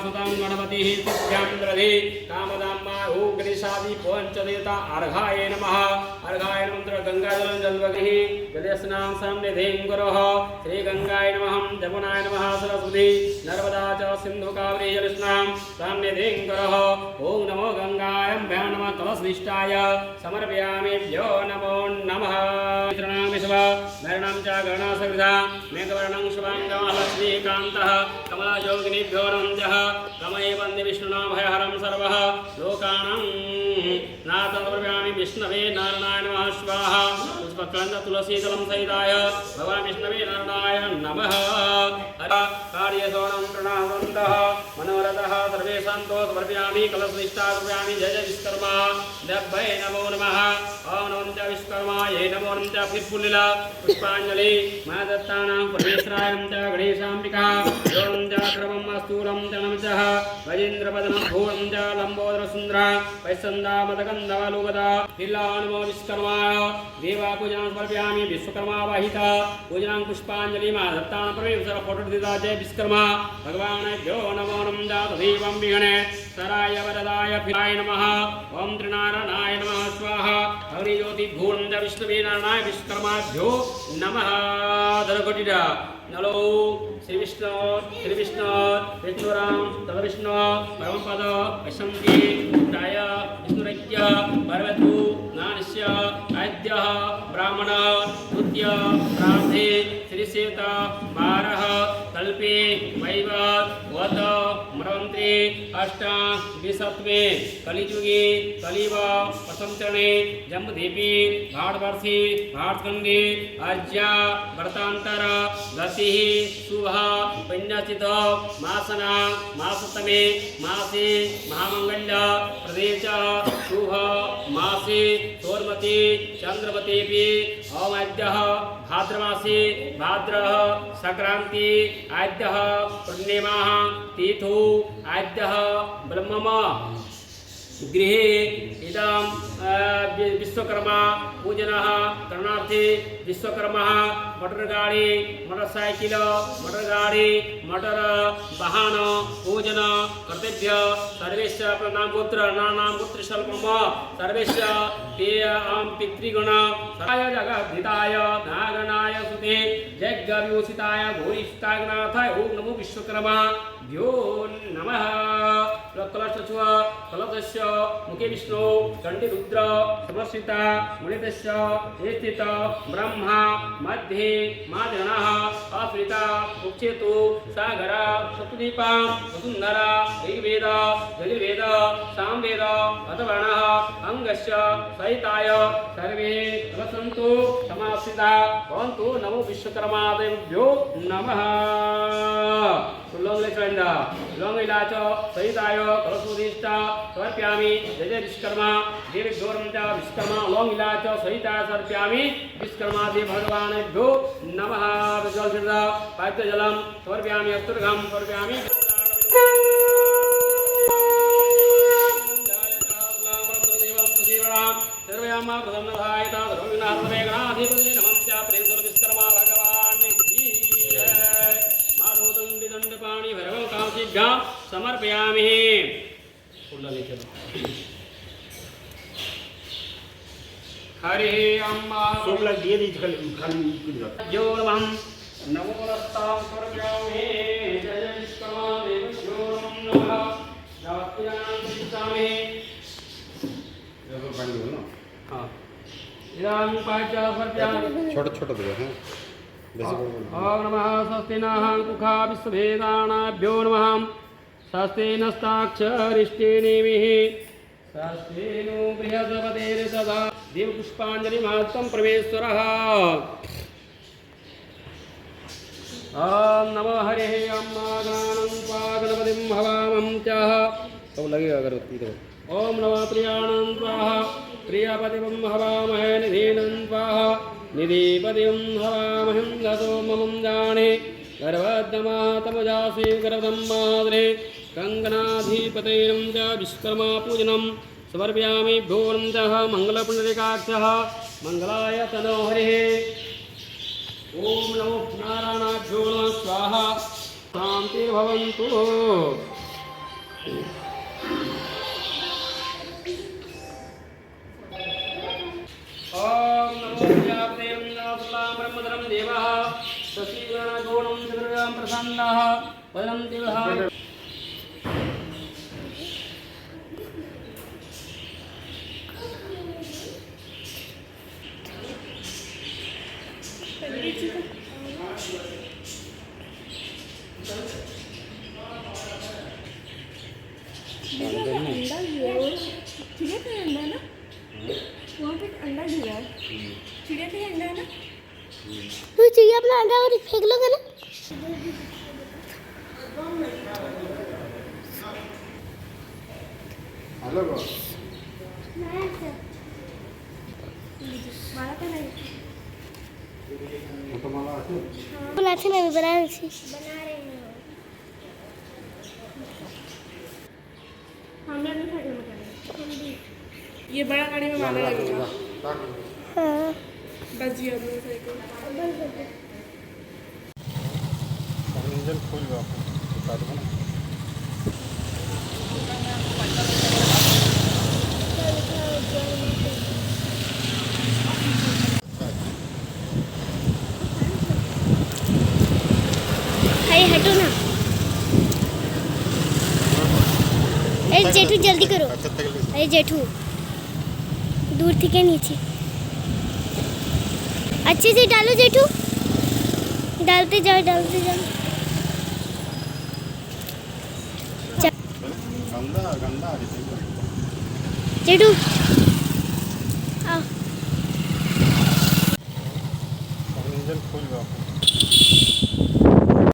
सुतं गणपतिः तिथ्यां दधि कामदाम्मा ओं गणेशादि पंचदेवता अर्घाय नमः। अर्घाय मंत्र गंगाजलं जलवगिः जलस्नां सन्निधिं गुरोः श्री गंगाय नमः जमुनाय नमः सरस्वती नर्मदा च सिंधु कावेरी जलस्नां सन्निधिं गुरोः ओं नमो गंगाय नमः कलशनिष्ठाय समर्पयामि भ्यो नमो नमः। मरणं च गणसविधा मेघवर्णं शुभाङ्गं लक्ष्मीकान्तः कमलयोगिनीभ्यो नमः। कमये वन्दे विष्णुना भयहरं सर्वः लोकानां नाथं समर्पयामि विष्णवे नारायणाय नमः स्वाहा। पुष्पकलंद तुलसीदलं सहिताय भगवान् विष्णवे नारायणाय नमः। कार्यसोणं प्रणवन्तः मनोरथः सर्वे सन्तो समर्पयामि कलशनिष्ठा समर्पयामि जय जय विश्वकर्मा देवै नमो नमः। ओम नमो च विश्वकर्मायै नमो नमः च फिरपुल्लिला पुष्पाञ्जलि मादत्तानां परमेश्वराय च गणेशाम्बिका योनं च क्रमं स्थूलं च नमः वजेन्द्रपदनं भूलं च लम्बोदरसुन्दरा वैसन्दामदगन्धवलुगदा पिल्ला नमो विश्वकर्माय देवा पूजनं समर्पयामि विश्वकर्मा वाहिता पूजनं पुष्पाञ्जलि मादत्तानां परमेश्वर फोटो दिता जय विश्वकर्मा भगवानेभ्यो नमो नमः तदेवं विघ्ने सराय वरदाय फिराय नमः। ओम त्रिनारायणाय नमः स्वाहा। अग्निज्योति भूर्णं च विष्णवे नारायणाय विश्वकर्माभ्यो नमः। धरकोटिरा नलो श्री विष्णु विष्णुराम तद विष्णु परमपद वैशंति प्राय विष्णुरज्ञ पर्वतु नानस्य आद्यः ब्राह्मण द्वितीय प्रार्थे श्रीसेता बारः कल्पे वैवत वत मरवंत्रे अष्टा विसत्वे कलिजुगे कलिव प्रथम चरणे जम्बुद्वीपे भारतवर्षे भारतखंडे अर्ज्या व्रतांतर गति शुभ पुण्यचित मासना मासतमे मासे महामंगल्य प्रदेश शुभ मासे सोर्मति चंद्रवती ओम आद्यः भाद्रमासे भाद्र संक्रांति आद्यः पूर्णिमा तीथो आद्यः ब्रह्ममा गृहे इदं विश्वकर्मा पूजनः करणार्थे विश्वकर्मा मोटर गाड़ी मोटरसाइकिल मोटर गाड़ी मोटर वाहन पूजन कर्तव्य सर्वेश प्रणाम गोत्र नाम गोत्र स्वल्पम सर्वेश पितृगण सहाय जगद्धिताय नागनाय सुते यज्ञविभूषिताय घोरिष्ठाग्नाथाय ओम नमो विश्वकर्मा भ्यो नमः। कलशस्व कलशस्य मुखे विष्णु कंठे रुद्र समर्शिता मुनितस्य स्थित ब्रह्मा मध्ये मादगणः आश्रिता उच्चेतु सागर शतुदीपा वसुंधरा ऋग्वेद यजुर्वेद सामवेद अथर्वणः अंगस्य सहिताय सर्वे वसन्तु समाश्रिता भवन्तु नमो विश्वकर्मादेभ्यो नमः। लौंग इलाच सहिताय कलशोदिष्टा समर्पयामि जय जय विश्वकर्मा देवेभ्यो नमः। विश्वकर्मा लौंग इलाच सहिताय समर्पयामि विश्वकर्मा देव भगवानेभ्यो नमः। पाद्यजलं समर्पयामि अस्तुर्घं समर्पयामि सर्वयामा प्रसन्नधायता सर्वविघ्नहर्तवे गणाधिपते नमः च प्रेमसुर विश्वकर्मा भगवान् की जय। माधवदण्डि दण्डपाणि भैरवं कामसिद्धां समर्पयामि। हरे अम्मा सोमला दिए दी खाली जो नमः नमो नमस्तां समर्पयामि जय जय विश्वकर्मा देवभ्यो नमः। दास्यामि दिशामि हाँ इदानीं पाच्य समर्पयामि छोटा छोटा दे हैं ओम नमः स्वस्ति नः कुखा विश्ववेदानाभ्यो नमः स्वस्ति नस्ताक्षरिष्टेनेमिः स्वस्ति नो बृहस्पतिर्दधा देवपुष्पाञ्जलि महत्तं परमेश्वरः। ओम नमो हरे अम्मा गणानं त्वा गणपतिं हवामं च तो लगेगा अगरबत्ती तो ओम नमः प्रियाणं स्वाहा प्रियपतिं हवामहे निधीनं स्वाहा निधिपतिं हवामहं गतो ममं जाने गर्भद्यमातमुजासि गर्भं माद्रे कङ्कणाधिपतेनं च विश्वकर्मा पूजनं समर्पयामि भोरं च मङ्गलपुण्डरीकाक्षः मङ्गलाय तनो हरिः। ओम नमो नारायणाभ्यो नमः स्वाहा शान्तिर्भवन्तु। वदनं देवहाय अंडा दिया और चिड़िया का अंडा है ना वहाँ पे अंडा दिया है चिड़िया का अंडा है ना वो चिड़िया अपना अंडा और फेंक लोगे ना हेलो मारा का नहीं तो माला আছে बनाते नहीं बना रही थी बना रहे हैं हमने नहीं खाया मकान ये बड़ा गाड़ी में माला लगेगा हाँ बस जी अब साइकिल इंजन खोल गया बता दो ना अरे हटो ना अरे जेठू जल्दी करो अरे जेठू दूर थी के नीचे अच्छे से डालो जेठू डालते जाओ गंदा गंदा जेठू